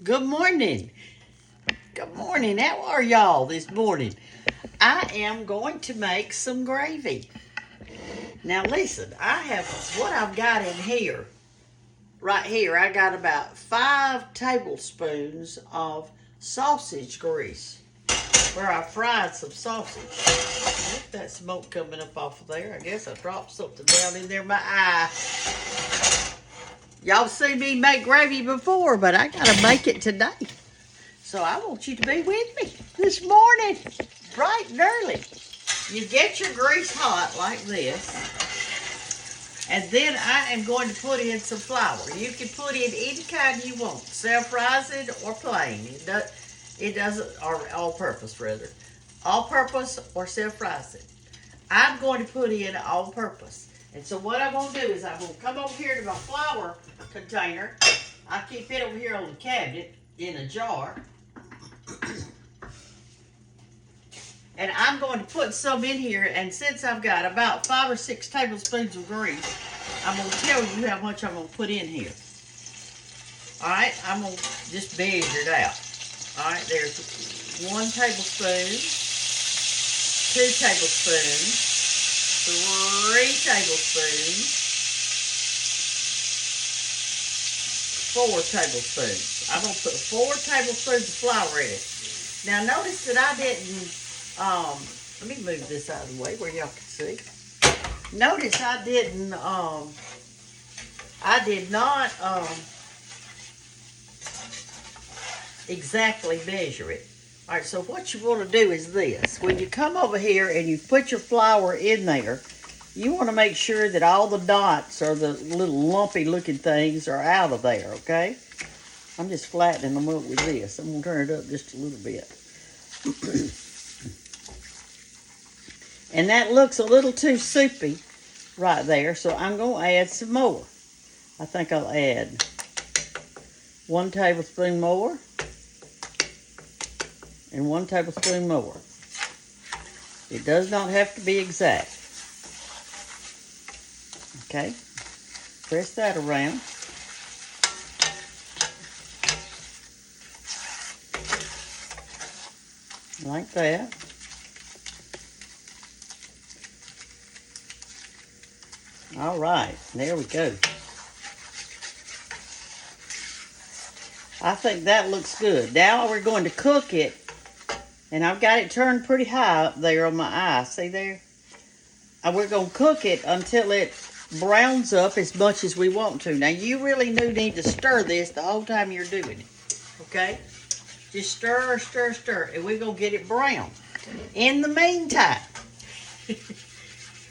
Good morning. Good morning. How are y'all this morning? I am going to make some gravy. Now listen, I have what I've got in here. Right here, I got about 5 tablespoons of sausage grease where I fried some sausage. Look at that smoke coming up off of there. I guess I dropped something down in there my eye. Y'all seen me make gravy before, but I gotta make it today. So I want you to be with me this morning, bright and early. You get your grease hot like this. And then I am going to put in some flour. You can put in any kind you want, self-rising or plain. It doesn't, or all-purpose rather. All-purpose or self-rising. I'm going to put in all-purpose. And so what I'm going to do is I'm going to come over here to my flour container. I keep it over here on the cabinet in a jar. And I'm going to put some in here, and since I've got about 5 or 6 tablespoons of grease, I'm going to tell you how much I'm going to put in here. Alright, I'm going to just measure it out. Alright, there's 1 tablespoon, 2 tablespoons, 3 tablespoons, 4 tablespoons. I'm going to put 4 tablespoons of flour in it. Now notice that I didn't, let me move this out of the way where y'all can see. Notice I did not exactly measure it. All right, so what you want to do is this. When you come over here and you put your flour in there, you want to make sure that all the dots or the little lumpy looking things are out of there, okay? I'm just flattening them up with this. I'm going to turn it up just a little bit. And that looks a little too soupy right there, so I'm going to add some more. I think I'll add 1 tablespoon more and 1 tablespoon more. It does not have to be exact. Okay, press that around. Like that. All right, there we go. I think that looks good. Now we're going to cook it, and I've got it turned pretty high up there on my eye. See there? And we're going to cook it until it browns up as much as we want to. Now, you really do need to stir this the whole time you're doing it, okay? Just stir, stir, stir, and we're going to get it brown. In the meantime,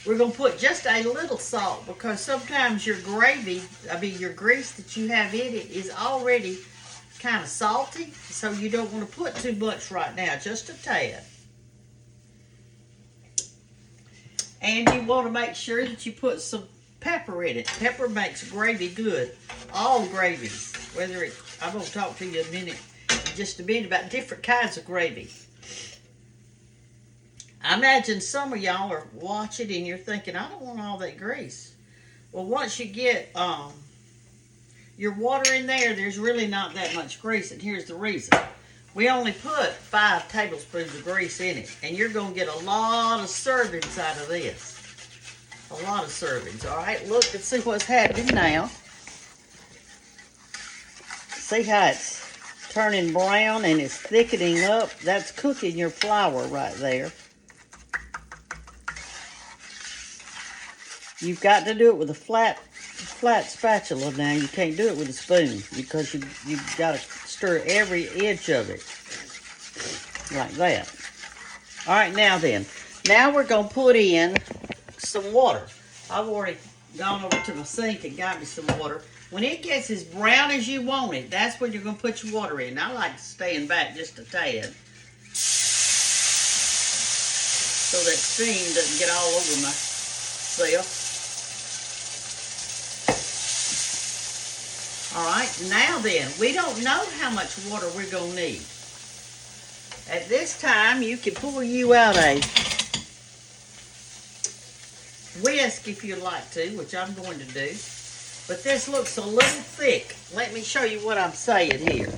we're going to put just a little salt because sometimes your gravy, your grease that you have in it is already kind of salty, so you don't want to put too much right now, just a tad. And you want to make sure that you put some pepper in it. Pepper makes gravy good. All gravies, whether it, I'm going to talk to you in just a minute about different kinds of gravy. I imagine some of y'all are watching and you're thinking, I don't want all that grease. Well, once you get your water in there, there's really not that much grease, and here's the reason. We only put 5 tablespoons of grease in it, and you're going to get a lot of servings out of this. A lot of servings, all right? Look and see what's happening now. See how it's turning brown and it's thickening up? That's cooking your flour right there. You've got to do it with a flat spatula now. You can't do it with a spoon because you've got to stir every inch of it like that. All right, now then. Now we're going to put in some water. I've already gone over to my sink and got me some water. When it gets as brown as you want it, that's when you're going to put your water in. I like to stand back just a tad so that steam doesn't get all over myself. All right, now then, we don't know how much water we're going to need. At this time, you can pour you out a whisk if you like to, which I'm going to do. But this looks a little thick. Let me show you what I'm saying here.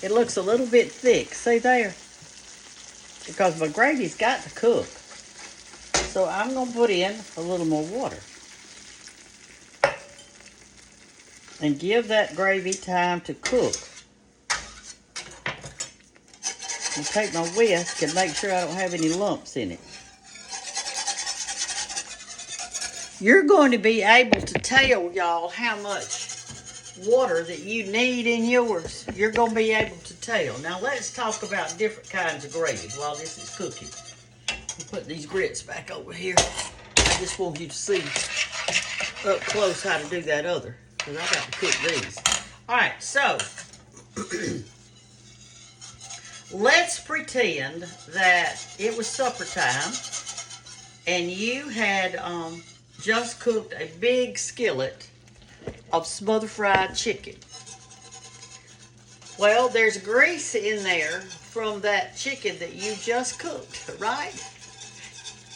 It looks a little bit thick. See there? Because my gravy's got to cook. So I'm going to put in a little more water. And give that gravy time to cook. I'll take my whisk and make sure I don't have any lumps in it. You're going to be able to tell, y'all, how much water that you need in yours. You're going to be able to tell. Now, let's talk about different kinds of gravy while this is cooking. I'll put these grits back over here. I just want you to see up close how to do that other, because I got to cook these. All right, so let's pretend that it was supper time and you had just cooked a big skillet of smother fried chicken. Well, there's grease in there from that chicken that you just cooked, right?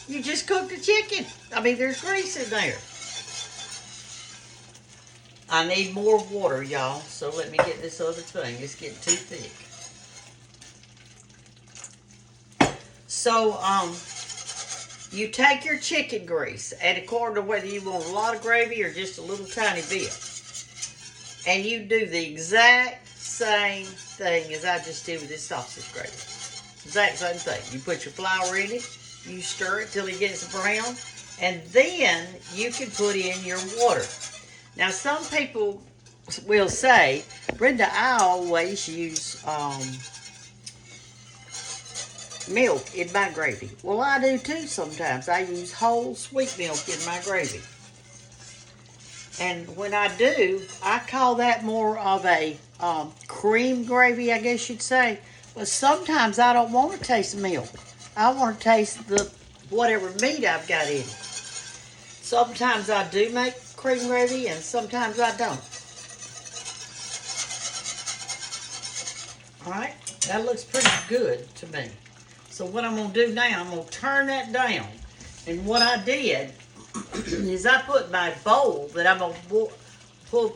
You just cooked the chicken. I mean, there's grease in there. I need more water, y'all, so let me get this other thing. It's getting too thick. So, you take your chicken grease, and according to whether you want a lot of gravy or just a little tiny bit, and you do the exact same thing as I just did with this sausage gravy. Exact same thing. You put your flour in it, you stir it till it gets brown, and then you can put in your water. Now, some people will say, Brenda, I always use milk in my gravy. Well, I do too sometimes. I use whole sweet milk in my gravy. And when I do, I call that more of a cream gravy, I guess you'd say. But sometimes I don't want to taste milk. I want to taste the whatever meat I've got in it. Sometimes I do make cream gravy and sometimes I don't. All right, that looks pretty good to me. So what I'm going to do now, I'm going to turn that down. And what I did is I put my bowl that I'm going to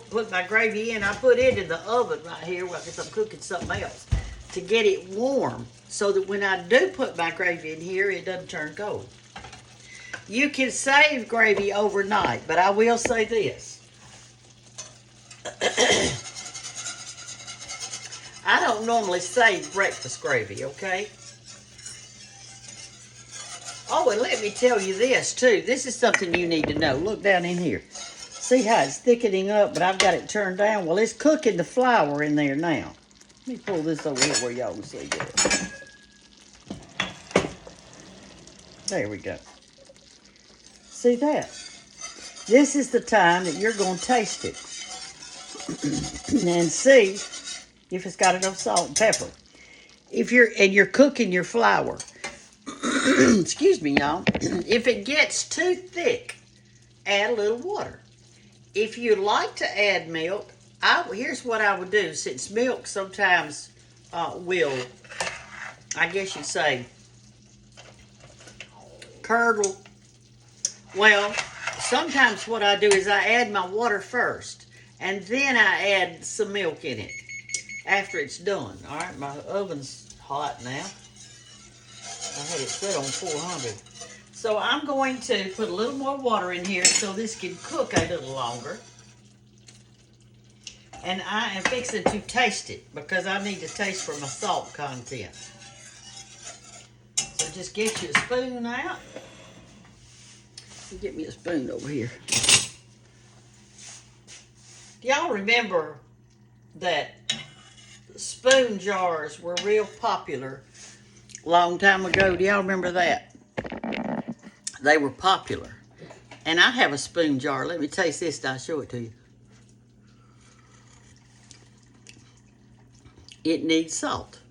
put my gravy in, I put it in the oven right here because I'm cooking something else to get it warm so that when I do put my gravy in here, it doesn't turn cold. You can save gravy overnight, but I will say this. I don't normally save breakfast gravy, okay? Oh, and let me tell you this, too. This is something you need to know. Look down in here. See how it's thickening up, but I've got it turned down? Well, it's cooking the flour in there now. Let me pull this over here where y'all can see that. There we go. See that? This is the time that you're going to taste it. And see if it's got enough salt and pepper. You're cooking your flour. Excuse me, y'all. If it gets too thick, add a little water. If you'd like to add milk, here's what I would do. Since milk sometimes will, I guess you'd say, curdle. Well, sometimes what I do is I add my water first, and then I add some milk in it after it's done. All right, my oven's hot now. I had it set on 400. So I'm going to put a little more water in here so this can cook a little longer. And I am fixing to taste it because I need to taste for my salt content. So just get you a spoon out. Get me a spoon over here. Do y'all remember that spoon jars were real popular a long time ago? Do y'all remember that? They were popular. And I have a spoon jar. Let me taste this and I'll show it to you. It needs salt.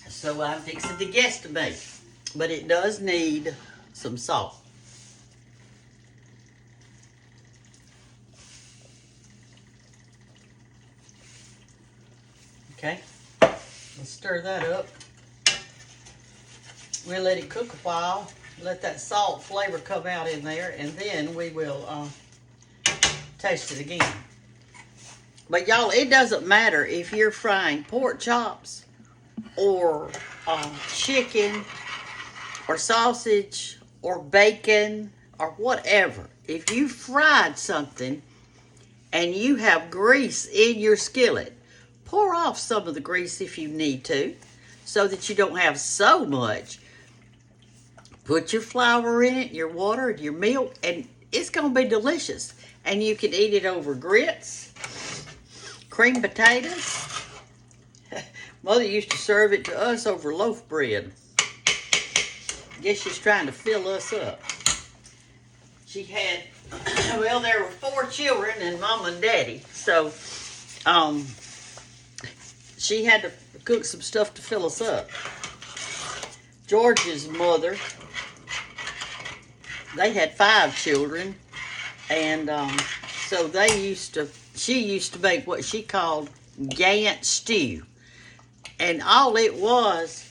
So I'm fixing to guesstimate. But it does need some salt. Okay. Let's stir that up. We'll let it cook a while. Let that salt flavor come out in there. And then we will taste it again. But y'all, it doesn't matter if you're frying pork chops or chicken or sausage or bacon or whatever. If you fried something and you have grease in your skillet, pour off some of the grease if you need to, so that you don't have so much. Put your flour in it, your water, and your milk, and it's going to be delicious. And you can eat it over grits, cream potatoes. Mother used to serve it to us over loaf bread. Guess she's trying to fill us up. She had, well, there were 4 children and Mom and Daddy. So, she had to cook some stuff to fill us up. George's mother, they had 5 children, and so she used to make what she called Gant stew. And all it was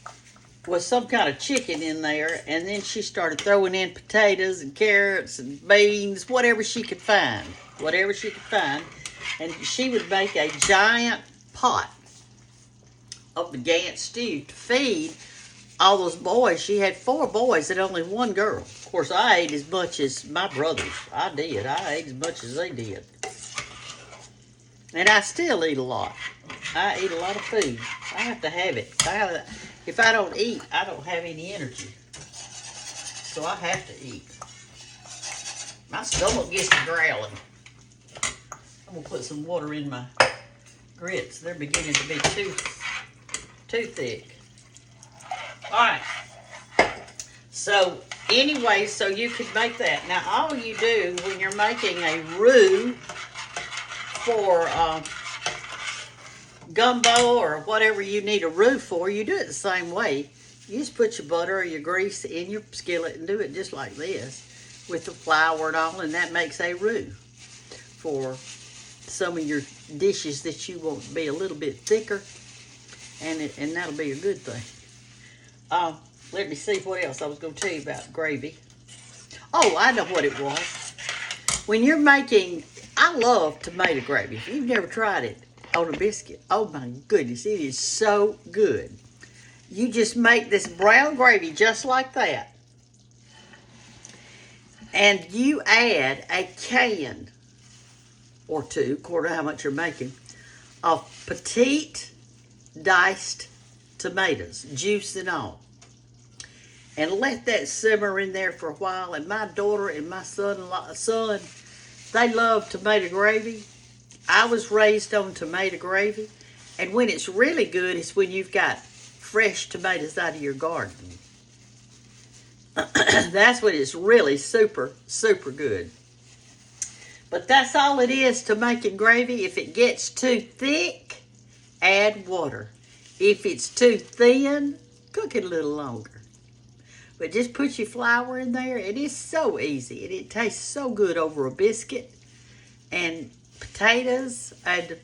some kind of chicken in there, and then she started throwing in potatoes and carrots and beans, whatever she could find, and she would make a giant pot of the Gant stew to feed all those boys. She had 4 boys and only 1 girl. Of course, I ate as much as my brothers. I ate as much as they did. And I still eat a lot. I eat a lot of food. I have to have it. If I don't eat, I don't have any energy. So I have to eat. My stomach gets to growling. I'm going to put some water in my grits. They're beginning to be too thick. All right. So anyway, so you could make that. Now all you do when you're making a roux for gumbo or whatever you need a roux for, you do it the same way. You just put your butter or your grease in your skillet and do it just like this with the flour and all, and that makes a roux for some of your dishes that you want to be a little bit thicker, and that'll be a good thing. Let me see what else I was going to tell you about gravy. Oh, I know what it was. When you're making, I love tomato gravy. If you've never tried it on a biscuit, oh my goodness, it is so good. You just make this brown gravy just like that. And you add a can or 2, according to how much you're making, of petite diced tomatoes, juice and all. And let that simmer in there for a while. And my daughter and my son, they love tomato gravy. I was raised on tomato gravy. And when it's really good, it's when you've got fresh tomatoes out of your garden. That's when it's really super, super good. But that's all it is to making gravy. If it gets too thick, add water. If it's too thin, cook it a little longer. But just put your flour in there. It is so easy. And it tastes so good over a biscuit. And potatoes and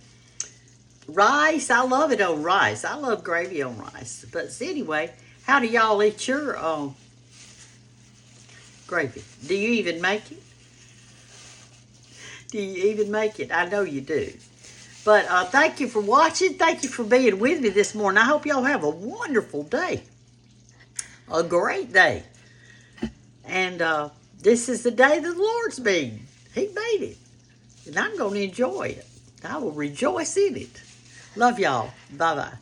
rice. I love it on rice. I love gravy on rice. But anyway, how do y'all eat your gravy? Do you even make it? Do you even make it? I know you do. But thank you for watching. Thank you for being with me this morning. I hope y'all have a wonderful day. A great day. And this is the day that the Lord's made. He made it. And I'm going to enjoy it. I will rejoice in it. Love y'all. Bye-bye.